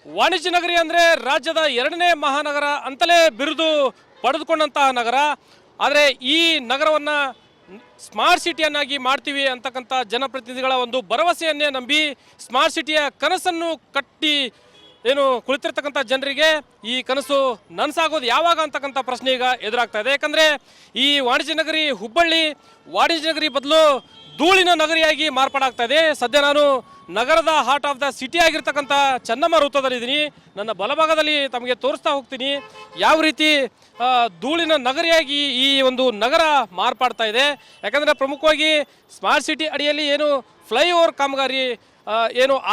ವಾಣಿಜ್ಯ ನಗರಿ ಅಂದರೆ ರಾಜ್ಯದ ಎರಡನೇ ಮಹಾನಗರ ಅಂತಲೇ ಬಿರುದು ಪಡೆದುಕೊಂಡಂತಹ ನಗರ. ಆದರೆ ಈ ನಗರವನ್ನು ಸ್ಮಾರ್ಟ್ ಸಿಟಿಯನ್ನಾಗಿ ಮಾಡ್ತೀವಿ ಅಂತಕ್ಕಂಥ ಜನಪ್ರತಿನಿಧಿಗಳ ಒಂದು ಭರವಸೆಯನ್ನೇ ನಂಬಿ ಸ್ಮಾರ್ಟ್ ಸಿಟಿಯ ಕನಸನ್ನು ಕಟ್ಟಿ ಕುಳಿತಿರ್ತಕ್ಕಂಥ ಜನರಿಗೆ ಈ ಕನಸು ನನಸಾಗೋದು ಯಾವಾಗ ಅಂತಕ್ಕಂಥ ಪ್ರಶ್ನೆ ಈಗ ಎದುರಾಗ್ತಾ ಇದೆ. ಯಾಕಂದರೆ ಈ ವಾಣಿಜ್ಯ ನಗರಿ ಹುಬ್ಬಳ್ಳಿ ವಾಣಿಜ್ಯ ನಗರಿ ಬದಲು ಧೂಳಿನ ನಗರಿಯಾಗಿ ಮಾರ್ಪಾಡಾಗ್ತಾ ಇದೆ. ಸದ್ಯ ನಾನು ನಗರದ ಹಾರ್ಟ್ ಆಫ್ ದ ಸಿಟಿ ಆಗಿರ್ತಕ್ಕಂಥ ಚೆನ್ನಮ್ಮ ವೃತ್ತದಲ್ಲಿದ್ದೀನಿ. ನನ್ನ ಬಲಭಾಗದಲ್ಲಿ ತಮಗೆ ತೋರಿಸ್ತಾ ಹೋಗ್ತೀನಿ ಯಾವ ರೀತಿ ಧೂಳಿನ ನಗರಿಯಾಗಿ ಈ ಒಂದು ನಗರ ಮಾರ್ಪಾಡ್ತಾ ಇದೆ. ಯಾಕಂದರೆ ಪ್ರಮುಖವಾಗಿ ಸ್ಮಾರ್ಟ್ ಸಿಟಿ ಅಡಿಯಲ್ಲಿ ಫ್ಲೈಓವರ್ ಕಾಮಗಾರಿ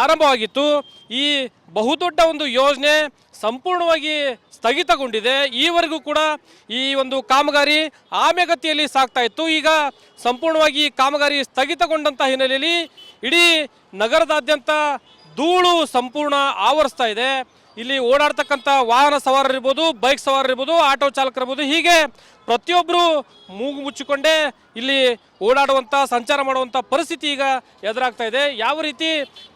ಆರಂಭವಾಗಿತ್ತು. ಈ ಬಹುದೊಡ್ಡ ಒಂದು ಯೋಜನೆ ಸಂಪೂರ್ಣವಾಗಿ ಸ್ಥಗಿತಗೊಂಡಿದೆ. ಈವರೆಗೂ ಕೂಡ ಈ ಒಂದು ಕಾಮಗಾರಿ ಆಮೆಗತಿಯಲ್ಲಿ ಸಾಗ್ತಾ ಇತ್ತು. ಈಗ ಸಂಪೂರ್ಣವಾಗಿ ಕಾಮಗಾರಿ ಸ್ಥಗಿತಗೊಂಡಂಥ ಹಿನ್ನೆಲೆಯಲ್ಲಿ ಇಡೀ ನಗರದಾದ್ಯಂತ ಧೂಳು ಸಂಪೂರ್ಣ ಆವರಿಸ್ತಾ ಇದೆ. ಇಲ್ಲಿ ಓಡಾಡ್ತಕ್ಕಂಥ ವಾಹನ ಸವಾರರಿರ್ಬೋದು, ಬೈಕ್ ಸವಾರರಿರ್ಬೋದು, ಆಟೋ ಚಾಲಕರಿರ್ಬೋದು, ಹೀಗೆ ಪ್ರತಿಯೊಬ್ಬರು ಮೂಗು ಮುಚ್ಚಿಕೊಂಡೇ ಇಲ್ಲಿ ಓಡಾಡುವಂಥ ಸಂಚಾರ ಮಾಡುವಂಥ ಪರಿಸ್ಥಿತಿ ಈಗ ಎದುರಾಗ್ತಾ ಇದೆ. ಯಾವ ರೀತಿ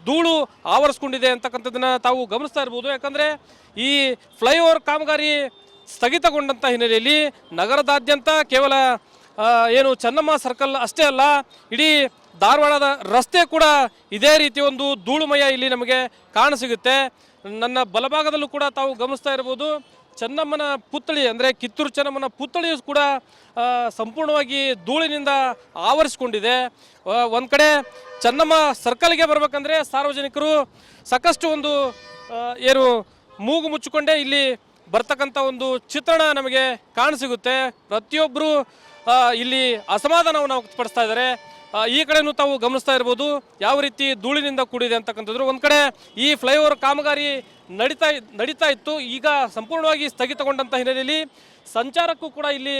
ಧೂಳು ಆವರಿಸ್ಕೊಂಡಿದೆ ಅಂತಕ್ಕಂಥದ್ದನ್ನು ತಾವು ಗಮನಿಸ್ತಾ ಇರ್ಬೋದು. ಯಾಕಂದರೆ ಈ ಫ್ಲೈಓವರ್ ಕಾಮಗಾರಿ ಸ್ಥಗಿತಗೊಂಡಂಥ ಹಿನ್ನೆಲೆಯಲ್ಲಿ ನಗರದಾದ್ಯಂತ ಕೇವಲ ಚೆನ್ನಮ್ಮ ಸರ್ಕಲ್ ಅಷ್ಟೇ ಅಲ್ಲ, ಇಡೀ ಧಾರವಾಡದ ರಸ್ತೆ ಕೂಡ ಇದೇ ರೀತಿ ಒಂದು ಧೂಳುಮಯ ಇಲ್ಲಿ ನಮಗೆ ಕಾಣಸಿಗುತ್ತೆ. ನನ್ನ ಬಲಭಾಗದಲ್ಲೂ ಕೂಡ ತಾವು ಗಮನಿಸ್ತಾ ಇರ್ಬೋದು, ಚೆನ್ನಮ್ಮನ ಪುತ್ಥಳಿ ಅಂದರೆ ಕಿತ್ತೂರು ಚೆನ್ನಮ್ಮನ ಪುತ್ಥಳಿಯು ಕೂಡ ಸಂಪೂರ್ಣವಾಗಿ ಧೂಳಿನಿಂದ ಆವರಿಸಿಕೊಂಡಿದೆ. ಒಂದು ಕಡೆ ಚೆನ್ನಮ್ಮ ಸರ್ಕಲ್ಗೆ ಬರಬೇಕಂದ್ರೆ ಸಾರ್ವಜನಿಕರು ಸಾಕಷ್ಟು ಒಂದು ಮೂಗು ಮುಚ್ಚಿಕೊಂಡೇ ಇಲ್ಲಿ ಬರ್ತಕ್ಕಂಥ ಒಂದು ಚಿತ್ರಣ ನಮಗೆ ಕಾಣಸಿಗುತ್ತೆ. ಪ್ರತಿಯೊಬ್ಬರು ಇಲ್ಲಿ ಅಸಮಾಧಾನವನ್ನು ವ್ಯಕ್ತಪಡಿಸ್ತಾ ಇದ್ದಾರೆ. ಈ ಕಡೆನೂ ತಾವು ಗಮನಿಸ್ತಾ ಇರ್ಬೋದು ಯಾವ ರೀತಿ ಧೂಳಿನಿಂದ ಕೂಡಿದೆ ಅಂತಕ್ಕಂಥದ್ದು. ಒಂದು ಕಡೆ ಈ ಫ್ಲೈಓವರ್ ಕಾಮಗಾರಿ ನಡೀತಾ ಇತ್ತು, ಈಗ ಸಂಪೂರ್ಣವಾಗಿ ಸ್ಥಗಿತಗೊಂಡಂಥ ಹಿನ್ನೆಲೆಯಲ್ಲಿ ಸಂಚಾರಕ್ಕೂ ಕೂಡ ಇಲ್ಲಿ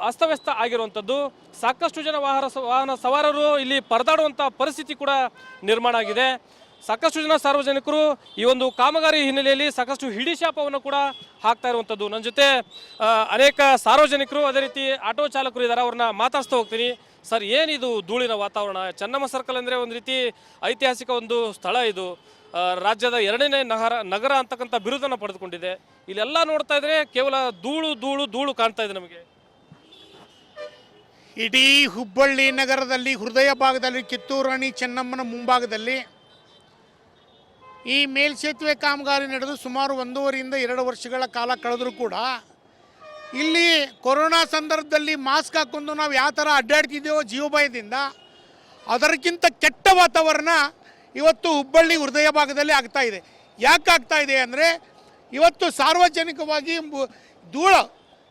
ಅಸ್ತವ್ಯಸ್ತ ಆಗಿರುವಂಥದ್ದು. ಸಾಕಷ್ಟು ಜನ ವಾಹನ ಸವಾರರು ಇಲ್ಲಿ ಪರದಾಡುವಂಥ ಪರಿಸ್ಥಿತಿ ಕೂಡ ನಿರ್ಮಾಣ ಆಗಿದೆ. ಸಾಕಷ್ಟು ಜನ ಸಾರ್ವಜನಿಕರು ಈ ಒಂದು ಕಾಮಗಾರಿ ಹಿನ್ನೆಲೆಯಲ್ಲಿ ಸಾಕಷ್ಟು ಹಿಡಿಶಾಪವನ್ನು ಕೂಡ ಹಾಕ್ತಾ ಇರುವಂಥದ್ದು. ನನ್ನ ಜೊತೆ ಅನೇಕ ಸಾರ್ವಜನಿಕರು ಅದೇ ರೀತಿ ಆಟೋ ಚಾಲಕರು ಇದ್ದಾರೆ, ಅವ್ರನ್ನ ಮಾತಾಡ್ಸ್ತಾ ಹೋಗ್ತೀನಿ. ಸರ್, ಏನಿದು ಧೂಳಿನ ವಾತಾವರಣ? ಚೆನ್ನಮ್ಮ ಸರ್ಕಲ್ ಅಂದರೆ ಒಂದು ರೀತಿ ಐತಿಹಾಸಿಕ ಒಂದು ಸ್ಥಳ, ಇದು ರಾಜ್ಯದ ಎರಡನೇ ನಗರ ಅಂತಕ್ಕಂಥ ಬಿರುದನ್ನು ಪಡೆದುಕೊಂಡಿದೆ. ಇಲ್ಲೆಲ್ಲ ನೋಡ್ತಾ ಇದ್ರೆ ಕೇವಲ ಧೂಳು ಧೂಳು ಧೂಳು ಕಾಣ್ತಾ ಇದೆ ನಮಗೆ. ಇಡೀ ಹುಬ್ಬಳ್ಳಿ ನಗರದಲ್ಲಿ ಹೃದಯ ಭಾಗದಲ್ಲಿ ಕಿತ್ತೂರು ರಾಣಿ ಚೆನ್ನಮ್ಮನ ಮುಂಭಾಗದಲ್ಲಿ ಈ ಮೇಲ್ಸೇತುವೆ ಕಾಮಗಾರಿ ನಡೆದು ಸುಮಾರು 1.5 ರಿಂದ 2 ವರ್ಷಗಳ ಕಾಲ ಕಳೆದರೂ ಕೂಡ ಇಲ್ಲಿ ಕೊರೋನಾ ಸಂದರ್ಭದಲ್ಲಿ ಮಾಸ್ಕ್ ಹಾಕ್ಕೊಂಡು ನಾವು ಯಾವ ಥರ ಅಡ್ಡಾಡ್ತಿದ್ದೇವೋ ಜೀವಭಯದಿಂದ, ಅದಕ್ಕಿಂತ ಕೆಟ್ಟ ವಾತಾವರಣ ಇವತ್ತು ಹುಬ್ಬಳ್ಳಿ ಹೃದಯ ಭಾಗದಲ್ಲಿ ಆಗ್ತಾ ಇದೆ. ಯಾಕೆ ಆಗ್ತಾ ಇದೆ ಅಂದರೆ ಇವತ್ತು ಸಾರ್ವಜನಿಕವಾಗಿ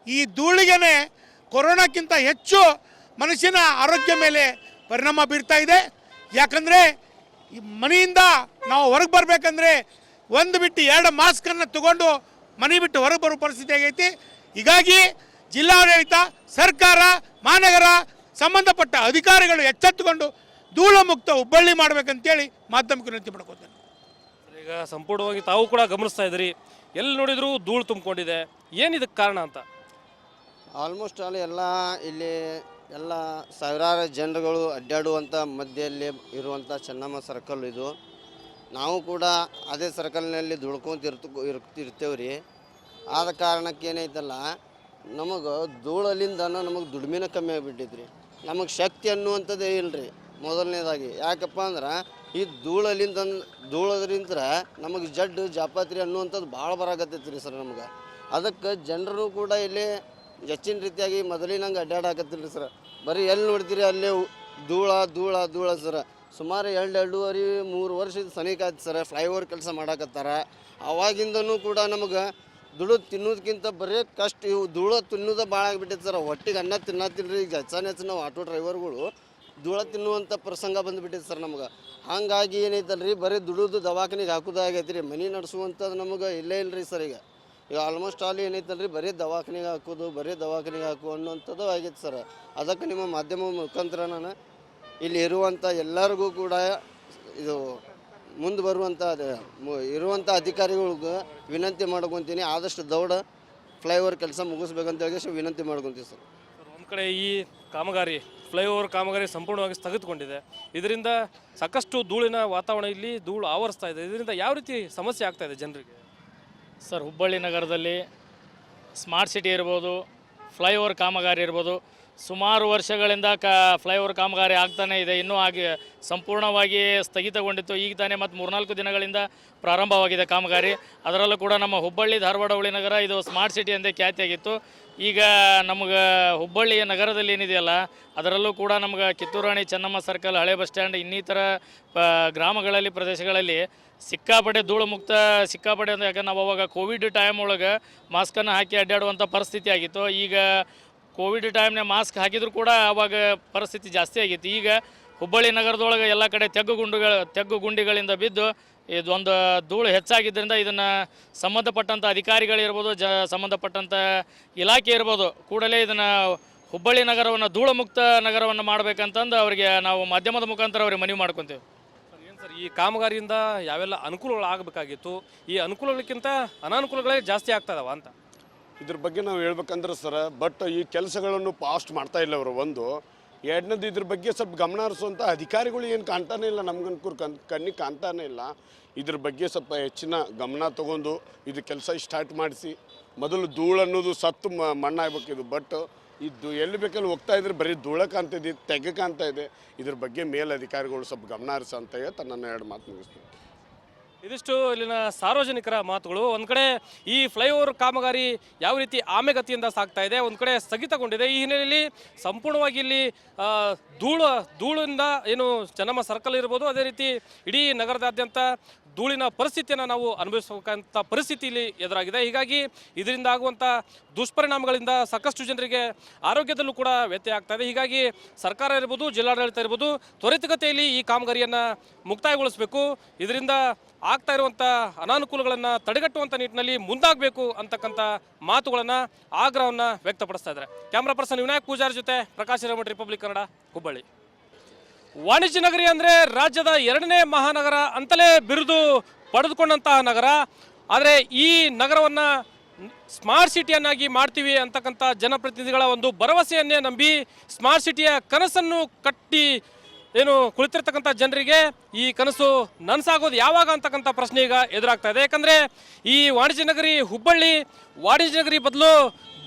ಈ ಧೂಳಿಗೆ ಕೊರೋನಾಕ್ಕಿಂತ ಹೆಚ್ಚು ಮನುಷ್ಯನ ಆರೋಗ್ಯ ಮೇಲೆ ಪರಿಣಾಮ ಬೀರ್ತಾ ಇದೆ. ಯಾಕಂದರೆ ಈ ಮನೆಯಿಂದ ನಾವು ಹೊರಗೆ ಬರಬೇಕಂದ್ರೆ 1 ಬಿಟ್ಟು 2 ಮಾಸ್ಕನ್ನು ತಗೊಂಡು ಮನೆ ಬಿಟ್ಟು ಹೊರಗೆ ಬರೋ ಪರಿಸ್ಥಿತಿ ಆಗೈತಿ. ಹೀಗಾಗಿ ಜಿಲ್ಲಾಡಳಿತ, ಸರ್ಕಾರ, ಮಹಾನಗರ ಸಂಬಂಧಪಟ್ಟ ಅಧಿಕಾರಿಗಳು ಎಚ್ಚೆತ್ತುಕೊಂಡು ಧೂಳು ಮುಕ್ತ ಹುಬ್ಬಳ್ಳಿ ಮಾಡಬೇಕಂತೇಳಿ ಮಾಧ್ಯಮಕ್ಕೆ ವಿನಂತಿ ಮಾಡ್ಕೊತೇನೆ. ಈಗ ಸಂಪೂರ್ಣವಾಗಿ ತಾವು ಕೂಡ ಗಮನಿಸ್ತಾ ಇದ್ದೀರಿ, ಎಲ್ಲಿ ನೋಡಿದರೂ ಧೂಳು ತುಂಬಿಕೊಂಡಿದೆ. ಏನಿದಕ್ಕೆ ಕಾರಣ ಅಂತ? ಆಲ್ಮೋಸ್ಟ್ ಇಲ್ಲಿ ಎಲ್ಲ ಸಾವಿರಾರು ಜನರುಗಳು ಅಡ್ಡಾಡುವಂಥ ಮಧ್ಯದಲ್ಲಿ ಇರುವಂಥ ಚೆನ್ನಮ್ಮ ಸರ್ಕಲ್ ಇದು. ನಾವು ಕೂಡ ಅದೇ ಸರ್ಕಲ್ನಲ್ಲಿ ಇರ್ತೇವೆ ರೀ. ಆದ ಕಾರಣಕ್ಕೆ ಏನೈತಲ್ಲ, ನಮಗೆ ಧೂಳಲಿಂದ ನಮಗೆ ದುಡಿಮೆನ ಕಮ್ಮಿ ಆಗಿಬಿಟ್ಟಿದ್ರಿ. ನಮಗೆ ಶಕ್ತಿ ಅನ್ನುವಂಥದ್ದೇ ಇಲ್ಲರಿ ಮೊದಲನೇದಾಗಿ. ಯಾಕಪ್ಪ ಅಂದ್ರೆ ಈ ಧೂಳದ್ರಿಂದ ನಮಗೆ ಜಡ್ಡು ಜಾಪಾತ್ರಿ ಅನ್ನುವಂಥದ್ದು ಭಾಳ ಬರಾಕತ್ತೈತಿ ರೀ ಸರ್ ನಮ್ಗೆ. ಅದಕ್ಕೆ ಜನರು ಕೂಡ ಇಲ್ಲಿ ಹೆಚ್ಚಿನ ರೀತಿಯಾಗಿ ಮೊದಲಿನಂಗೆ ಅಡ್ಡಾಡಕತ್ತಿಲ್ಲ ರೀ ಸರ್. ಬರೀ ಎಲ್ಲಿ ನೋಡ್ತೀರಿ ಅಲ್ಲೇ ಧೂಳ ಸರ್. ಸುಮಾರು 2-2.5-3 ವರ್ಷದ ಸನಿಕ ಆಯ್ತು ಸರ್ ಫ್ಲೈಓವರ್ ಕೆಲಸ ಮಾಡಾಕತ್ತಾರ. ಅವಾಗಿಂದನೂ ಕೂಡ ನಮಗೆ ಧೂಳು ತಿನ್ನೋದಕ್ಕಿಂತ ಬರೀ ಕಷ್ಟ, ಇವು ಧೂಳು ತಿನ್ನೋದು ಭಾಳ ಆಗಿಬಿಟ್ಟೈತೆ ಸರ್. ಹೊಟ್ಟಿಗೆ ಅನ್ನ ತಿನ್ನತ್ತಿಲ್ರಿ. ಈಗ ಹೆಚ್ಚು ನಾವು ಆಟೋ ಡ್ರೈವರ್ಗಳು ಧೂಳು ತಿನ್ನುವಂಥ ಪ್ರಸಂಗ ಬಂದುಬಿಟ್ಟೈತೆ ಸರ್ ನಮ್ಗೆ. ಹಾಗಾಗಿ ಏನೈತಲ್ರಿ, ಬರೀ ದುಡಿದು ದವಾಖಾನಿಗೆ ಹಾಕೋದಾಗೈತೆ ರೀ. ಮನೆ ನಡೆಸುವಂಥದ್ದು ನಮಗೆ ಇಲ್ಲೇ ಇಲ್ಲರಿ ಸರ್. ಈಗ ಆಲ್ಮೋಸ್ಟ್ ಆಲ್ ಏನೈತಲ್ರಿ, ಬರೀ ದವಾಖಾನಿಗೆ ಹಾಕು ಅನ್ನುವಂಥದ್ದು ಆಗೈತೆ ಸರ್. ಅದಕ್ಕೆ ನಿಮ್ಮ ಮಾಧ್ಯಮ ಮುಖಾಂತರ ನಾನು ಇಲ್ಲಿ ಇರುವಂಥ ಎಲ್ಲರಿಗೂ ಕೂಡ ಇದು ಮುಂದೆ ಬರುವಂಥ ಇರುವಂಥ ಅಧಿಕಾರಿಗಳಿಗೂ ವಿನಂತಿ ಮಾಡ್ಕೊತೀನಿ, ಆದಷ್ಟು ದೌಡ ಫ್ಲೈಓವರ್ ಕೆಲಸ ಮುಗಿಸ್ಬೇಕಂತ ಹೇಳಿ ವಿನಂತಿ ಮಾಡ್ಕೊತೀವಿ ಸರ್. ಒಂದು ಕಡೆ ಈ ಕಾಮಗಾರಿ ಫ್ಲೈಓವರ್ ಕಾಮಗಾರಿ ಸಂಪೂರ್ಣವಾಗಿ ಸ್ಥಗಿತಗೊಂಡಿದೆ. ಇದರಿಂದ ಸಾಕಷ್ಟು ಧೂಳಿನ ವಾತಾವರಣ ಇಲ್ಲಿ ಧೂಳು ಆವರಿಸ್ತಾ ಇದೆ. ಇದರಿಂದ ಯಾವ ರೀತಿ ಸಮಸ್ಯೆ ಆಗ್ತಾ ಇದೆ ಜನರಿಗೆ? ಸರ್, ಹುಬ್ಬಳ್ಳಿ ನಗರದಲ್ಲಿ ಸ್ಮಾರ್ಟ್ ಸಿಟಿ ಇರ್ಬೋದು, ಫ್ಲೈಓವರ್ ಕಾಮಗಾರಿ ಇರ್ಬೋದು, ಸುಮಾರು ವರ್ಷಗಳಿಂದ ಫ್ಲೈಓವರ್ ಕಾಮಗಾರಿ ಆಗ್ತಾನೇ ಇದೆ. ಇನ್ನೂ ಸಂಪೂರ್ಣವಾಗಿ ಸ್ಥಗಿತಗೊಂಡಿತ್ತು. ಈಗ ತಾನೇ ಮತ್ತು 3-4 ದಿನಗಳಿಂದ ಪ್ರಾರಂಭವಾಗಿದೆ ಕಾಮಗಾರಿ. ಅದರಲ್ಲೂ ಕೂಡ ನಮ್ಮ ಹುಬ್ಬಳ್ಳಿ ಧಾರವಾಡ ಹುಳಿ ನಗರ ಇದು ಸ್ಮಾರ್ಟ್ ಸಿಟಿ ಎಂದೇ ಖ್ಯಾತಿಯಾಗಿತ್ತು. ಈಗ ನಮಗೆ ಹುಬ್ಬಳ್ಳಿಯ ನಗರದಲ್ಲಿ ಏನಿದೆಯಲ್ಲ, ಅದರಲ್ಲೂ ಕೂಡ ನಮ್ಗೆ ಕಿತ್ತೂರು ರಾಣಿ ಚೆನ್ನಮ್ಮ ಸರ್ಕಲ್, ಹಳೆ ಬಸ್ ಸ್ಟ್ಯಾಂಡ್, ಇನ್ನಿತರ ಗ್ರಾಮಗಳಲ್ಲಿ, ಪ್ರದೇಶಗಳಲ್ಲಿ ಸಿಕ್ಕಾಪಟ್ಟೆ ಧೂಳು ಮುಕ್ತ ಸಿಕ್ಕಾಪಟ್ಟೆ ಅಂತ. ಯಾಕಂದ್ರೆ ನಾವು ಅವಾಗ ಕೋವಿಡ್ ಟೈಮ್ ಒಳಗೆ ಮಾಸ್ಕನ್ನು ಹಾಕಿ ಅಡ್ಡಾಡುವಂಥ ಪರಿಸ್ಥಿತಿ ಆಗಿತ್ತು. ಈಗ ಕೋವಿಡ್ ಟೈಮ್ನಾಗ ಮಾಸ್ಕ್ ಹಾಕಿದ್ರು ಕೂಡ ಅವಾಗ ಪರಿಸ್ಥಿತಿ ಜಾಸ್ತಿ ಆಗಿತ್ತು. ಈಗ ಹುಬ್ಬಳ್ಳಿ ನಗರದೊಳಗೆ ಎಲ್ಲ ಕಡೆ ತೆಗ್ಗು ಗುಂಡಿಗಳಿಂದ ಬಿದ್ದು ಇದೊಂದು ಧೂಳು ಹೆಚ್ಚಾಗಿದ್ದರಿಂದ ಇದನ್ನು ಸಂಬಂಧಪಟ್ಟಂಥ ಅಧಿಕಾರಿಗಳಿರ್ಬೋದು, ಸಂಬಂಧಪಟ್ಟಂಥ ಇಲಾಖೆ ಇರ್ಬೋದು, ಕೂಡಲೇ ಇದನ್ನು ಹುಬ್ಬಳ್ಳಿ ನಗರವನ್ನು ಧೂಳು ಮುಕ್ತ ನಗರವನ್ನು ಮಾಡಬೇಕಂತಂದು ಅವರಿಗೆ ನಾವು ಮಾಧ್ಯಮದ ಮುಖಾಂತರ ಅವ್ರಿಗೆ ಮನವಿ ಮಾಡ್ಕೊತೀವಿ. ಏನು ಸರ್, ಈ ಕಾಮಗಾರಿಯಿಂದ ಯಾವೆಲ್ಲ ಅನುಕೂಲಗಳು ಆಗಬೇಕಾಗಿತ್ತು, ಈ ಅನುಕೂಲಗಳಿಗಿಂತ ಅನಾನುಕೂಲಗಳೇ ಜಾಸ್ತಿ ಆಗ್ತದವ ಅಂತ ಇದ್ರ ಬಗ್ಗೆ ನಾವು ಹೇಳ್ಬೇಕಂದ್ರೆ ಸರ್, ಬಟ್ ಈ ಕೆಲಸಗಳನ್ನು ಫಾಸ್ಟ್ ಮಾಡ್ತಾ ಇಲ್ಲ ಅವರು. ಒಂದು ಎರಡನೇದು, ಇದ್ರ ಬಗ್ಗೆ ಸ್ವಲ್ಪ ಗಮನ ಹರಿಸುವಂಥ ಅಧಿಕಾರಿಗಳು ಏನು ಕಾಣ್ತಾನೆ ಇಲ್ಲ, ನಮ್ಗನ್ಕೂರು ಕಣ್ಣಿಗೆ ಕಾಣ್ತಾನೆ ಇಲ್ಲ. ಇದ್ರ ಬಗ್ಗೆ ಸ್ವಲ್ಪ ಹೆಚ್ಚಿನ ಗಮನ ತಗೊಂಡು ಇದು ಕೆಲಸ ಸ್ಟಾರ್ಟ್ ಮಾಡಿಸಿ. ಮೊದಲು ಧೂಳು ಅನ್ನೋದು ಸತ್ತು ಮಣ್ಣಾಗಬೇಕು ಇದು. ಬಟ್ ಇದು ಎಲ್ಲಿ ಬೇಕಲ್ಲಿ ಹೋಗ್ತಾ ಇದ್ರೆ ಬರೀ ಧೂಳ ಕಾಣ್ತಿದೆ, ತೆಗೆ ಕಾಣ್ತಾ ಇದೆ. ಇದ್ರ ಬಗ್ಗೆ ಮೇಲಧಿಕಾರಿಗಳು ಸ್ವಲ್ಪ ಗಮನ ಹರಿಸ ಅಂತ ಹೇಳ್ತಾ ನನ್ನ 2 ಮಾತು ಮುಗಿಸ್ತೀನಿ. ಇದಿಷ್ಟು ಇಲ್ಲಿನ ಸಾರ್ವಜನಿಕರ ಮಾತುಗಳು. ಒಂದು ಕಡೆ ಈ ಫ್ಲೈಓವರ್ ಕಾಮಗಾರಿ ಯಾವ ರೀತಿ ಆಮೆಗತಿಯಿಂದ ಸಾಗ್ತಾ ಇದೆ, ಒಂದು ಕಡೆ ಸ್ಥಗಿತಗೊಂಡಿದೆ. ಈ ಹಿನ್ನೆಲೆಯಲ್ಲಿ ಸಂಪೂರ್ಣವಾಗಿ ಇಲ್ಲಿ ಧೂಳಿಂದ ಏನು ಚೆನ್ನಮ್ಮ ಸರ್ಕಲ್ ಇರ್ಬೋದು, ಅದೇ ರೀತಿ ಇಡೀ ನಗರದಾದ್ಯಂತ ಧೂಳಿನ ಪರಿಸ್ಥಿತಿಯನ್ನು ನಾವು ಅನುಭವಿಸಬೇಕಂತ ಪರಿಸ್ಥಿತಿ ಇಲ್ಲಿ ಎದುರಾಗಿದೆ. ಹೀಗಾಗಿ ಇದರಿಂದ ಆಗುವಂಥ ದುಷ್ಪರಿಣಾಮಗಳಿಂದ ಸಾಕಷ್ಟು ಜನರಿಗೆ ಆರೋಗ್ಯದಲ್ಲೂ ಕೂಡ ವ್ಯತ್ಯಯ ಆಗ್ತಾ ಇದೆ. ಹೀಗಾಗಿ ಸರ್ಕಾರ ಇರ್ಬೋದು, ಜಿಲ್ಲಾಡಳಿತ ಇರ್ಬೋದು, ತ್ವರಿತಗತಿಯಲ್ಲಿ ಈ ಕಾಮಗಾರಿಯನ್ನು ಮುಕ್ತಾಯಗೊಳಿಸಬೇಕು. ಇದರಿಂದ ಆಗ್ತಾ ಇರುವಂಥ ಅನಾನುಕೂಲಗಳನ್ನು ತಡೆಗಟ್ಟುವಂಥ ನಿಟ್ಟಿನಲ್ಲಿ ಮುಂದಾಗಬೇಕು ಅಂತಕ್ಕಂಥ ಮಾತುಗಳನ್ನು, ಆಗ್ರಹವನ್ನು ವ್ಯಕ್ತಪಡಿಸ್ತಾ ಇದ್ದಾರೆ. ಕ್ಯಾಮ್ರಾ ಪರ್ಸನ್ ವಿನಾಯಕ್ ಪೂಜಾರಿ ಜೊತೆ ಪ್ರಕಾಶ್ ಹಿರೇಮಠ, ರಿಪಬ್ಲಿಕ್ ಕನ್ನಡ, ಹುಬ್ಬಳ್ಳಿ. ವಾಣಿಜ್ಯ ನಗರಿ ಅಂದರೆ ರಾಜ್ಯದ 2ನೇ ಮಹಾನಗರ ಅಂತಲೇ ಬಿರುದು ಪಡೆದುಕೊಂಡಂತಹ ನಗರ. ಆದರೆ ಈ ನಗರವನ್ನು ಸ್ಮಾರ್ಟ್ ಸಿಟಿಯನ್ನಾಗಿ ಮಾಡ್ತೀವಿ ಅಂತಕ್ಕಂಥ ಜನಪ್ರತಿನಿಧಿಗಳ ಒಂದು ಭರವಸೆಯನ್ನೇ ನಂಬಿ ಸ್ಮಾರ್ಟ್ ಸಿಟಿಯ ಕನಸನ್ನು ಕಟ್ಟಿ ಏನು ಕುಳಿತಿರ್ತಕ್ಕಂಥ ಜನರಿಗೆ ಈ ಕನಸು ನನಸಾಗೋದು ಯಾವಾಗ ಅಂತಕ್ಕಂಥ ಪ್ರಶ್ನೆ ಈಗ ಎದುರಾಗ್ತಾ ಇದೆ. ಯಾಕಂದರೆ ಈ ವಾಣಿಜ್ಯ ನಗರಿ ಹುಬ್ಬಳ್ಳಿ ವಾಣಿಜ್ಯ ನಗರಿ ಬದಲು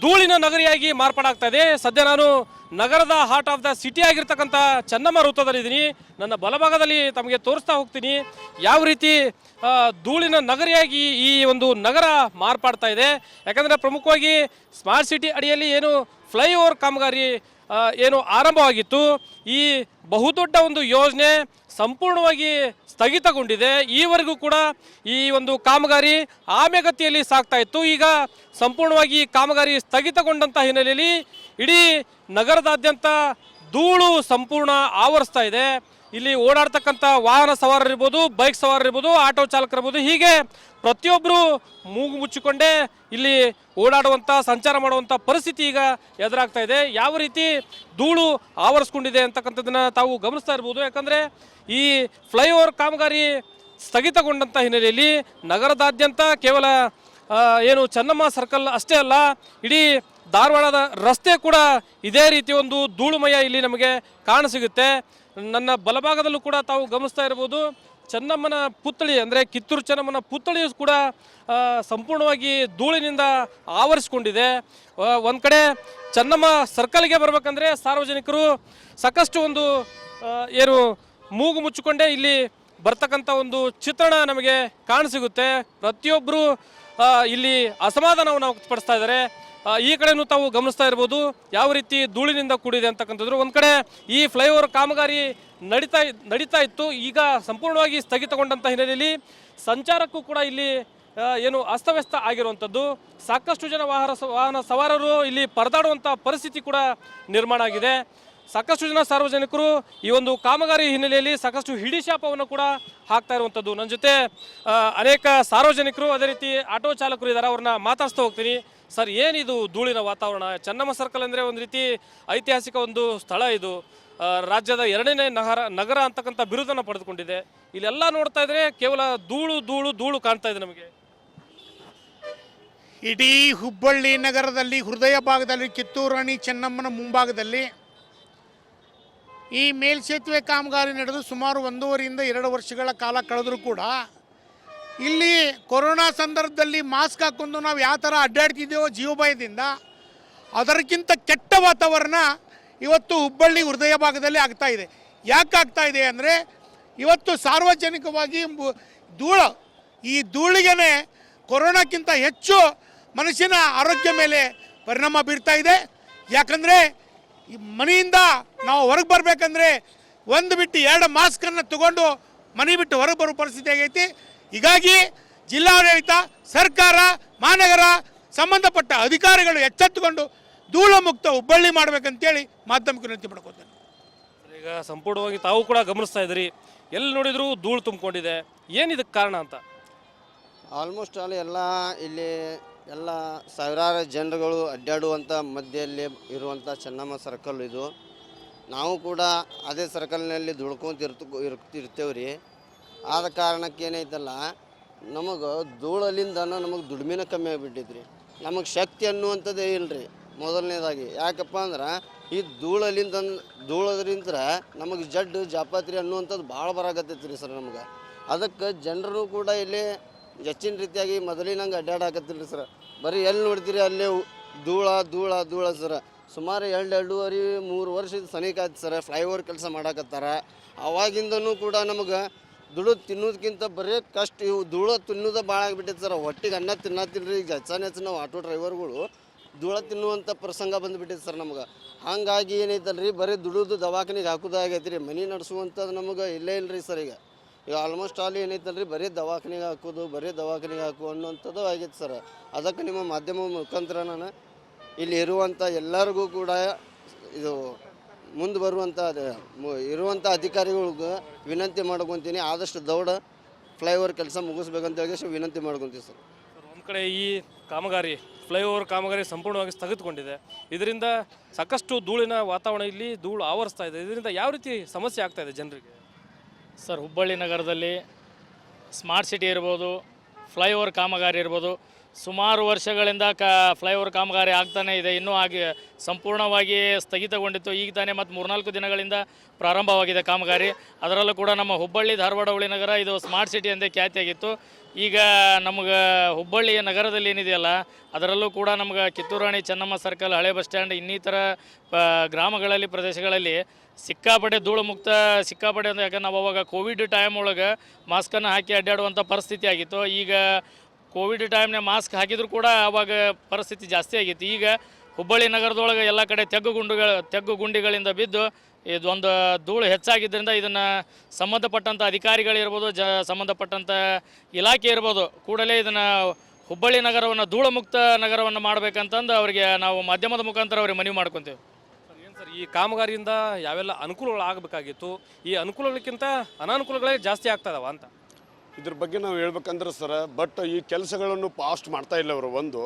ಧೂಳಿನ ನಗರಿಯಾಗಿ ಮಾರ್ಪಾಡಾಗ್ತಾ ಇದೆ. ಸದ್ಯ ನಾನು ನಗರದ ಹಾರ್ಟ್ ಆಫ್ ದ ಸಿಟಿ ಆಗಿರ್ತಕ್ಕಂಥ ಚೆನ್ನಮ್ಮ ವೃತ್ತದಲ್ಲಿದ್ದೀನಿ. ನನ್ನ ಬಲಭಾಗದಲ್ಲಿ ತಮಗೆ ತೋರಿಸ್ತಾ ಹೋಗ್ತೀನಿ ಯಾವ ರೀತಿ ಧೂಳಿನ ನಗರಿಯಾಗಿ ಈ ಒಂದು ನಗರ ಮಾರ್ಪಾಡ್ತಾ ಇದೆ. ಯಾಕಂದರೆ ಪ್ರಮುಖವಾಗಿ ಸ್ಮಾರ್ಟ್ ಸಿಟಿ ಅಡಿಯಲ್ಲಿ ಏನು ಫ್ಲೈಓವರ್ ಕಾಮಗಾರಿ ಏನು ಆರಂಭವಾಗಿತ್ತು, ಈ ಬಹುದೊಡ್ಡ ಒಂದು ಯೋಜನೆ ಸಂಪೂರ್ಣವಾಗಿ ಸ್ಥಗಿತಗೊಂಡಿದೆ. ಈವರೆಗೂ ಕೂಡ ಈ ಒಂದು ಕಾಮಗಾರಿ ಆಮೆಗತಿಯಲ್ಲಿ ಸಾಗ್ತಾ ಇತ್ತು. ಈಗ ಸಂಪೂರ್ಣವಾಗಿ ಕಾಮಗಾರಿ ಸ್ಥಗಿತಗೊಂಡಂಥ ಹಿನ್ನೆಲೆಯಲ್ಲಿ ಇಡೀ ನಗರದಾದ್ಯಂತ ಧೂಳು ಸಂಪೂರ್ಣ ಆವರಿಸ್ತಾ ಇದೆ. ಇಲ್ಲಿ ಓಡಾಡ್ತಕ್ಕಂಥ ವಾಹನ ಸವಾರರಿರ್ಬೋದು, ಬೈಕ್ ಸವಾರರಿರ್ಬೋದು, ಆಟೋ ಚಾಲಕರಿರ್ಬೋದು, ಹೀಗೆ ಪ್ರತಿಯೊಬ್ಬರು ಮೂಗು ಮುಚ್ಚಿಕೊಂಡೇ ಇಲ್ಲಿ ಓಡಾಡುವಂಥ, ಸಂಚಾರ ಮಾಡುವಂಥ ಪರಿಸ್ಥಿತಿ ಈಗ ಎದುರಾಗ್ತಾ ಇದೆ. ಯಾವ ರೀತಿ ಧೂಳು ಆವರಿಸ್ಕೊಂಡಿದೆ ಅಂತಕ್ಕಂಥದ್ದನ್ನು ತಾವು ಗಮನಿಸ್ತಾ ಇರ್ಬೋದು. ಯಾಕಂದರೆ ಈ ಫ್ಲೈಓವರ್ ಕಾಮಗಾರಿ ಸ್ಥಗಿತಗೊಂಡಂಥ ಹಿನ್ನೆಲೆಯಲ್ಲಿ ನಗರದಾದ್ಯಂತ ಕೇವಲ ಏನು ಚೆನ್ನಮ್ಮ ಸರ್ಕಲ್ ಅಷ್ಟೇ ಅಲ್ಲ, ಇಡೀ ಧಾರವಾಡದ ರಸ್ತೆ ಕೂಡ ಇದೇ ರೀತಿ ಒಂದು ಧೂಳುಮಯ ಇಲ್ಲಿ ನಮಗೆ ಕಾಣಸಿಗುತ್ತೆ. ನನ್ನ ಬಲಭಾಗದಲ್ಲೂ ಕೂಡ ತಾವು ಗಮನಿಸ್ತಾ ಇರ್ಬೋದು, ಚೆನ್ನಮ್ಮನ ಪುತ್ಥಳಿ ಅಂದರೆ ಕಿತ್ತೂರು ಚೆನ್ನಮ್ಮನ ಪುತ್ಥಳಿಯು ಕೂಡ ಸಂಪೂರ್ಣವಾಗಿ ಧೂಳಿನಿಂದ ಆವರಿಸಿಕೊಂಡಿದೆ. ಒಂದು ಕಡೆ ಚೆನ್ನಮ್ಮ ಸರ್ಕಲ್ಗೆ ಬರಬೇಕಂದ್ರೆ ಸಾರ್ವಜನಿಕರು ಸಾಕಷ್ಟು ಒಂದು ಏನು ಮೂಗು ಮುಚ್ಚಿಕೊಂಡೇ ಇಲ್ಲಿ ಬರ್ತಕ್ಕಂಥ ಒಂದು ಚಿತ್ರಣ ನಮಗೆ ಕಾಣಸಿಗುತ್ತೆ. ಪ್ರತಿಯೊಬ್ಬರು ಇಲ್ಲಿ ಅಸಮಾಧಾನವನ್ನು ವ್ಯಕ್ತಪಡಿಸ್ತಾ ಇದ್ದಾರೆ. ಈ ಕಡೆನೂ ತಾವು ಗಮನಿಸ್ತಾ ಇರ್ಬೋದು ಯಾವ ರೀತಿ ಧೂಳಿನಿಂದ ಕೂಡಿದೆ ಅಂತಕ್ಕಂಥದ್ದು. ಒಂದು ಕಡೆ ಈ ಫ್ಲೈಓವರ್ ಕಾಮಗಾರಿ ನಡೀತಾ ಇತ್ತು, ಈಗ ಸಂಪೂರ್ಣವಾಗಿ ಸ್ಥಗಿತಗೊಂಡಂಥ ಹಿನ್ನೆಲೆಯಲ್ಲಿ ಸಂಚಾರಕ್ಕೂ ಕೂಡ ಇಲ್ಲಿ ಏನು ಅಸ್ತವ್ಯಸ್ತ ಆಗಿರುವಂಥದ್ದು. ಸಾಕಷ್ಟು ಜನ ವಾಹನ ಸವಾರರು ಇಲ್ಲಿ ಪರದಾಡುವಂಥ ಪರಿಸ್ಥಿತಿ ಕೂಡ ನಿರ್ಮಾಣ ಆಗಿದೆ. ಸಾಕಷ್ಟು ಜನ ಸಾರ್ವಜನಿಕರು ಈ ಒಂದು ಕಾಮಗಾರಿ ಹಿನ್ನೆಲೆಯಲ್ಲಿ ಸಾಕಷ್ಟು ಹಿಡಿಶಾಪವನ್ನು ಕೂಡ ಹಾಕ್ತಾ ಇರುವಂಥದ್ದು. ನನ್ನ ಜೊತೆ ಅನೇಕ ಸಾರ್ವಜನಿಕರು, ಅದೇ ರೀತಿ ಆಟೋ ಚಾಲಕರು ಇದ್ದಾರೆ, ಅವ್ರನ್ನ ಮಾತಾಡ್ಸ್ತಾ ಹೋಗ್ತೀನಿ. ಸರ್, ಏನಿದು ಧೂಳಿನ ವಾತಾವರಣ? ಚೆನ್ನಮ್ಮ ಸರ್ಕಲ್ ಅಂದರೆ ಒಂದು ರೀತಿ ಐತಿಹಾಸಿಕ ಒಂದು ಸ್ಥಳ. ಇದು ರಾಜ್ಯದ 2ನೇ ನಗರ ಅಂತಕ್ಕಂಥ ಬಿರುದನ್ನು ಪಡೆದುಕೊಂಡಿದೆ. ಇಲ್ಲೆಲ್ಲ ನೋಡ್ತಾ ಇದ್ರೆ ಕೇವಲ ಧೂಳು ಕಾಣ್ತಾ ಇದೆ ನಮಗೆ. ಇಡೀ ಹುಬ್ಬಳ್ಳಿ ನಗರದಲ್ಲಿ ಹೃದಯ ಭಾಗದಲ್ಲಿ ಕಿತ್ತೂರು ರಾಣಿ ಚೆನ್ನಮ್ಮನ ಮುಂಭಾಗದಲ್ಲಿ ಈ ಮೇಲ್ಸೇತುವೆ ಕಾಮಗಾರಿ ನಡೆದು ಸುಮಾರು 1.5 ವರ್ಷಗಳ ಕಾಲ ಕಳೆದರೂ ಕೂಡ ಇಲ್ಲಿ ಕೊರೋನಾ ಸಂದರ್ಭದಲ್ಲಿ ಮಾಸ್ಕ್ ಹಾಕ್ಕೊಂಡು ನಾವು ಯಾವ ಥರ ಅಡ್ಡಾಡ್ತಿದ್ದೇವೋ ಜೀವಭಯದಿಂದ ಅದಕ್ಕಿಂತ ಕೆಟ್ಟ ವಾತಾವರಣ ಇವತ್ತು ಹುಬ್ಬಳ್ಳಿ ಹೃದಯ ಭಾಗದಲ್ಲಿ ಆಗ್ತಾ ಇದೆ. ಯಾಕೆ ಆಗ್ತಾ ಇದೆ ಅಂದರೆ ಇವತ್ತು ಸಾರ್ವಜನಿಕವಾಗಿ ಈ ಧೂಳಿಗೆ ಕೊರೋನಾಕ್ಕಿಂತ ಹೆಚ್ಚು ಮನುಷ್ಯನ ಆರೋಗ್ಯ ಮೇಲೆ ಪರಿಣಾಮ ಬೀರ್ತಾ ಇದೆ. ಯಾಕಂದರೆ ಈ ಮನೆಯಿಂದ ನಾವು ಹೊರಗೆ ಬರಬೇಕಂದ್ರೆ ಒಂದು ಬಿಟ್ಟು 2 ಮಾಸ್ಕನ್ನು ತಗೊಂಡು ಮನೆ ಬಿಟ್ಟು ಹೊರಗೆ ಬರೋ ಪರಿಸ್ಥಿತಿ ಆಗೈತಿ. ಹೀಗಾಗಿ ಜಿಲ್ಲಾಡಳಿತ, ಸರ್ಕಾರ, ಮಹಾನಗರ ಸಂಬಂಧಪಟ್ಟ ಅಧಿಕಾರಿಗಳು ಎಚ್ಚೆತ್ತುಕೊಂಡು ಧೂಳು ಮುಕ್ತ ಹುಬ್ಬಳ್ಳಿ ಮಾಡಬೇಕಂತೇಳಿ ಮಾಧ್ಯಮಕ್ಕೆ ವಿನಂತಿ ಮಾಡ್ಕೊತೇನೆ. ಈಗ ಸಂಪೂರ್ಣವಾಗಿ ತಾವು ಕೂಡ ಗಮನಿಸ್ತಾ ಇದ್ದೀರಿ, ಎಲ್ಲಿ ನೋಡಿದರೂ ಧೂಳು ತುಂಬಿಕೊಂಡಿದೆ. ಏನಿದಕ್ಕೆ ಕಾರಣ ಅಂತ? ಆಲ್ಮೋಸ್ಟ್ ಆಲ್ ಇಲ್ಲಿ ಎಲ್ಲ ಸಾವಿರಾರು ಜನರುಗಳು ಅಡ್ಡಾಡುವಂಥ ಮಧ್ಯದಲ್ಲಿ ಇರುವಂಥ ಚೆನ್ನಮ್ಮ ಸರ್ಕಲ್ ಇದು. ನಾವು ಕೂಡ ಅದೇ ಸರ್ಕಲ್ನಲ್ಲಿ ಇರ್ತೇವೆ ರೀ. ಆದ ಕಾರಣಕ್ಕೆ ಏನೈತಲ್ಲ, ನಮಗೆ ಧೂಳಲಿಂದ ನಮಗೆ ದುಡಿಮೆನ ಕಮ್ಮಿ ಆಗಿಬಿಟ್ಟೈತ್ರಿ. ನಮಗೆ ಶಕ್ತಿ ಅನ್ನುವಂಥದ್ದೇ ಇಲ್ಲರಿ ಮೊದಲನೇದಾಗಿ. ಯಾಕಪ್ಪ ಅಂದ್ರೆ ಈ ಧೂಳದ್ರಿಂದ ನಮಗೆ ಜಾಪತ್ರಿ ಅನ್ನುವಂಥದ್ದು ಭಾಳ ಬರಾಕತ್ತೈತಿ ರೀ ಸರ್ ನಮ್ಗೆ. ಅದಕ್ಕೆ ಜನರು ಕೂಡ ಇಲ್ಲಿ ಹೆಚ್ಚಿನ ರೀತಿಯಾಗಿ ಮೊದಲಿನಂಗೆ ಅಡ್ಡಾಡಕತ್ತಿಲ್ಲ ಸರ್. ಬರೀ ಎಲ್ಲಿ ನೋಡ್ತೀರಿ ಅಲ್ಲೇ ಧೂಳ ಸರ್. ಸುಮಾರು 2.5-3 ವರ್ಷದ ಸನಿಕ ಆಯ್ತು ಸರ್ ಫ್ಲೈಓವರ್ ಕೆಲಸ ಮಾಡಕತ್ತಾರ. ಅವಾಗಿಂದನೂ ಕೂಡ ನಮಗೆ ದುಡ್ಡು ತಿನ್ನೋದಕ್ಕಿಂತ ಬರೀ ಕಷ್ಟ, ಇವು ಧೂಳು ತಿನ್ನೋದು ಭಾಳ ಆಗಿಬಿಟ್ಟೈತೆ ಸರ್. ಹೊಟ್ಟಿಗೆ ಅನ್ನ ತಿನ್ನತ್ತಿಲ್ಲ. ಈಗ ಹೆಚ್ಚು ನಾವು ಆಟೋ ಡ್ರೈವರ್ಗಳು ಧೂಳು ತಿನ್ನುವಂಥ ಪ್ರಸಂಗ ಬಂದುಬಿಟ್ಟೈತೆ ಸರ್ ನಮ್ಗೆ. ಹಾಗಾಗಿ ಏನೈತಲ್ಲ ರೀ, ಬರೀ ದುಡಿದು ದವಾಖಾನಿಗೆ ಹಾಕೋದಾಗೈತೆ ರೀ. ಮನೆ ನಡೆಸುವಂಥದ್ದು ನಮಗೆ ಇಲ್ಲೇ ಇಲ್ಲ ರೀ ಸರ್. ಈಗ ಆಲ್ಮೋಸ್ಟ್ ಆಲ್ ಏನೈತಲ್ಲ ರೀ, ಬರೀ ದವಾಖಾನಿಗೆ ಹಾಕು ಅನ್ನುವಂಥದ್ದು ಆಗೈತೆ ಸರ್. ಅದಕ್ಕೆ ನಿಮ್ಮ ಮಾಧ್ಯಮ ಮುಖಾಂತರ ನಾನು ಇಲ್ಲಿ ಇರುವಂಥ ಎಲ್ಲರಿಗೂ ಕೂಡ ಇದು ಮುಂದೆ ಇರುವಂಥ ಅಧಿಕಾರಿಗಳಿಗೂ ವಿನಂತಿ ಮಾಡ್ಕೊತೀನಿ, ಆದಷ್ಟು ದೌಡ ಫ್ಲೈಓವರ್ ಕೆಲಸ ಮುಗಿಸ್ಬೇಕಂತ ಹೇಳಿ ವಿನಂತಿ ಮಾಡ್ಕೊತೀವಿ ಸರ್. ಒಂದು ಕಡೆ ಈ ಕಾಮಗಾರಿ ಫ್ಲೈಓವರ್ ಕಾಮಗಾರಿ ಸಂಪೂರ್ಣವಾಗಿ ಸ್ಥಗಿತಗೊಂಡಿದೆ. ಇದರಿಂದ ಸಾಕಷ್ಟು ಧೂಳಿನ ವಾತಾವರಣ, ಇಲ್ಲಿ ಧೂಳು ಆವರಿಸ್ತಾ ಇದೆ. ಇದರಿಂದ ಯಾವ ರೀತಿ ಸಮಸ್ಯೆ ಆಗ್ತಾ ಇದೆ ಜನರಿಗೆ? ಸರ್, ಹುಬ್ಬಳ್ಳಿ ನಗರದಲ್ಲಿ ಸ್ಮಾರ್ಟ್ ಸಿಟಿ ಇರ್ಬೋದು, ಫ್ಲೈಓವರ್ ಕಾಮಗಾರಿ ಇರ್ಬೋದು, ಸುಮಾರು ವರ್ಷಗಳಿಂದ ಫ್ಲೈಓವರ್ ಕಾಮಗಾರಿ ಆಗ್ತಾನೇ ಇದೆ. ಇನ್ನೂ ಸಂಪೂರ್ಣವಾಗಿ ಸ್ಥಗಿತಗೊಂಡಿತ್ತು. ಈಗ ತಾನೇ ಮತ್ತು 3-4 ದಿನಗಳಿಂದ ಪ್ರಾರಂಭವಾಗಿದೆ ಕಾಮಗಾರಿ. ಅದರಲ್ಲೂ ಕೂಡ ನಮ್ಮ ಹುಬ್ಬಳ್ಳಿ ಧಾರವಾಡ ಹುಳಿ ನಗರ ಇದು ಸ್ಮಾರ್ಟ್ ಸಿಟಿ ಎಂದೇ ಖ್ಯಾತಿಯಾಗಿತ್ತು. ಈಗ ನಮಗೆ ಹುಬ್ಬಳ್ಳಿಯ ನಗರದಲ್ಲಿ ಏನಿದೆಯಲ್ಲ, ಅದರಲ್ಲೂ ಕೂಡ ನಮ್ಗೆ ಕಿತ್ತೂರು ರಾಣಿ ಚೆನ್ನಮ್ಮ ಸರ್ಕಲ್, ಹಳೆ ಬಸ್ ಸ್ಟ್ಯಾಂಡ್, ಇನ್ನಿತರ ಗ್ರಾಮಗಳಲ್ಲಿ, ಪ್ರದೇಶಗಳಲ್ಲಿ ಸಿಕ್ಕಾಪಟ್ಟೆ ಧೂಳು ಮುಕ್ತ ಅಂತ. ಯಾಕಂದ್ರೆ ನಾವು ಅವಾಗ ಕೋವಿಡ್ ಟೈಮ್ ಒಳಗೆ ಮಾಸ್ಕನ್ನು ಹಾಕಿ ಅಡ್ಡಾಡುವಂಥ ಪರಿಸ್ಥಿತಿ ಆಗಿತ್ತು. ಈಗ ಕೋವಿಡ್ ಟೈಮ್ನಾಗ ಮಾಸ್ಕ್ ಹಾಕಿದ್ರು ಕೂಡ ಅವಾಗ ಪರಿಸ್ಥಿತಿ ಜಾಸ್ತಿ ಆಗಿತ್ತು. ಈಗ ಹುಬ್ಬಳ್ಳಿ ನಗರದೊಳಗೆ ಎಲ್ಲ ಕಡೆ ತೆಗ್ಗು ಗುಂಡಿಗಳಿಂದ ಬಿದ್ದು ಇದೊಂದು ಧೂಳು ಹೆಚ್ಚಾಗಿದ್ದರಿಂದ ಇದನ್ನು ಸಂಬಂಧಪಟ್ಟಂಥ ಅಧಿಕಾರಿಗಳಿರ್ಬೋದು, ಸಂಬಂಧಪಟ್ಟಂಥ ಇಲಾಖೆ ಇರ್ಬೋದು, ಕೂಡಲೇ ಇದನ್ನು ಹುಬ್ಬಳ್ಳಿ ನಗರವನ್ನು ಧೂಳು ಮುಕ್ತ ನಗರವನ್ನು ಮಾಡಬೇಕಂತಂದು ಅವರಿಗೆ ನಾವು ಮಾಧ್ಯಮದ ಮುಖಾಂತರ ಅವ್ರಿಗೆ ಮನವಿ ಮಾಡ್ಕೊತೀವಿ. ಏನು ಸರ್, ಈ ಕಾಮಗಾರಿಯಿಂದ ಯಾವೆಲ್ಲ ಅನುಕೂಲಗಳು ಆಗಬೇಕಾಗಿತ್ತು, ಈ ಅನುಕೂಲಗಳಿಗಿಂತ ಅನಾನುಕೂಲಗಳೇ ಜಾಸ್ತಿ ಆಗ್ತದವ ಅಂತ? ಇದ್ರ ಬಗ್ಗೆ ನಾವು ಹೇಳ್ಬೇಕಂದ್ರೆ ಸರ್, ಬಟ್ ಈ ಕೆಲಸಗಳನ್ನು ಫಾಸ್ಟ್ ಮಾಡ್ತಾ ಇಲ್ಲ ಅವರು. ಒಂದು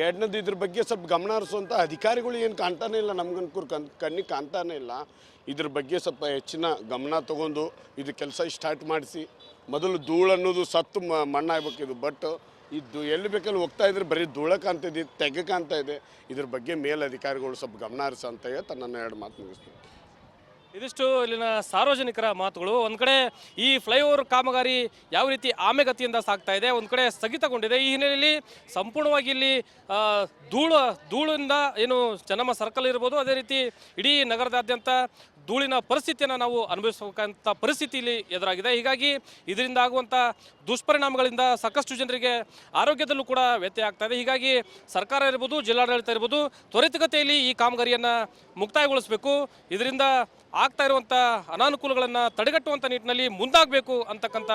ಎರಡನೇದು, ಇದ್ರ ಬಗ್ಗೆ ಸ್ವಲ್ಪ ಗಮನ ಹರಿಸುವಂಥ ಅಧಿಕಾರಿಗಳು ಏನು ಕಾಣ್ತಾನೆ ಇಲ್ಲ, ನಮ್ಗನ್ಕೂರು ಕಣ್ಣಿಗೆ ಕಾಣ್ತಾನೆ ಇಲ್ಲ. ಇದ್ರ ಬಗ್ಗೆ ಸ್ವಲ್ಪ ಹೆಚ್ಚಿನ ಗಮನ ತಗೊಂಡು ಇದು ಕೆಲಸ ಸ್ಟಾರ್ಟ್ ಮಾಡಿಸಿ. ಮೊದಲು ಧೂಳು ಅನ್ನೋದು ಸತ್ತು ಮಣ್ಣಾಗಬೇಕಿದು. ಬಟ್ ಇದು ಎಲ್ಲಿ ಬೇಕಲ್ಲಿ ಹೋಗ್ತಾ ಇದ್ರೆ ಬರೀ ಧೂಳ ಕಾಣ್ತಿದೆ, ತೆಗೆ ಕಾಣ್ತಾ ಇದೆ. ಇದ್ರ ಬಗ್ಗೆ ಮೇಲಧಿಕಾರಿಗಳು ಸ್ವಲ್ಪ ಗಮನ ಹರಿಸ ಅಂತ ಹೇಳ್ತಾ ನನ್ನ 2 ಮಾತು ಮುಗಿಸ್ತೀನಿ. ಇದಿಷ್ಟು ಇಲ್ಲಿನ ಸಾರ್ವಜನಿಕರ ಮಾತುಗಳು. ಒಂದು ಕಡೆ ಈ ಫ್ಲೈಓವರ್ ಕಾಮಗಾರಿ ಯಾವ ರೀತಿ ಆಮೆಗತಿಯಿಂದ ಸಾಗ್ತಾ ಇದೆ, ಒಂದು ಕಡೆ ಸ್ಥಗಿತಗೊಂಡಿದೆ. ಈ ಹಿನ್ನೆಲೆಯಲ್ಲಿ ಸಂಪೂರ್ಣವಾಗಿ ಇಲ್ಲಿ ಧೂಳಿಂದ ಏನು ಚೆನ್ನಮ್ಮ ಸರ್ಕಲ್ ಇರ್ಬೋದು, ಅದೇ ರೀತಿ ಇಡೀ ನಗರದಾದ್ಯಂತ ಧೂಳಿನ ಪರಿಸ್ಥಿತಿಯನ್ನು ನಾವು ಅನುಭವಿಸಬೇಕಂತ ಪರಿಸ್ಥಿತಿ ಇಲ್ಲಿ ಎದುರಾಗಿದೆ. ಹೀಗಾಗಿ ಇದರಿಂದ ಆಗುವಂಥ ದುಷ್ಪರಿಣಾಮಗಳಿಂದ ಸಾಕಷ್ಟು ಜನರಿಗೆ ಆರೋಗ್ಯದಲ್ಲೂ ಕೂಡ ವ್ಯತ್ಯಯ ಆಗ್ತಾ ಇದೆ. ಹೀಗಾಗಿ ಸರ್ಕಾರ ಇರ್ಬೋದು, ಜಿಲ್ಲಾಡಳಿತ ಇರ್ಬೋದು, ತ್ವರಿತಗತಿಯಲ್ಲಿ ಈ ಕಾಮಗಾರಿಯನ್ನು ಮುಕ್ತಾಯಗೊಳಿಸಬೇಕು. ಇದರಿಂದ ಆಗ್ತಾ ಇರುವಂಥ ಅನಾನುಕೂಲಗಳನ್ನು ತಡೆಗಟ್ಟುವಂಥ ನಿಟ್ಟಿನಲ್ಲಿ ಮುಂದಾಗಬೇಕು ಅಂತಕ್ಕಂಥ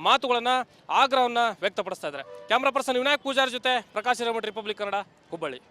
ಮಾತುಗಳನ್ನು, ಆಗ್ರಹವನ್ನು ವ್ಯಕ್ತಪಡಿಸ್ತಾ ಇದ್ದಾರೆ. ಕ್ಯಾಮ್ರಾ ಪರ್ಸನ್ ವಿನಾಯಕ್ ಪೂಜಾರಿ ಜೊತೆ ಪ್ರಕಾಶ್ ಹಿರೇಮಠ, ರಿಪಬ್ಲಿಕ್ ಕನ್ನಡ, ಹುಬ್ಬಳ್ಳಿ.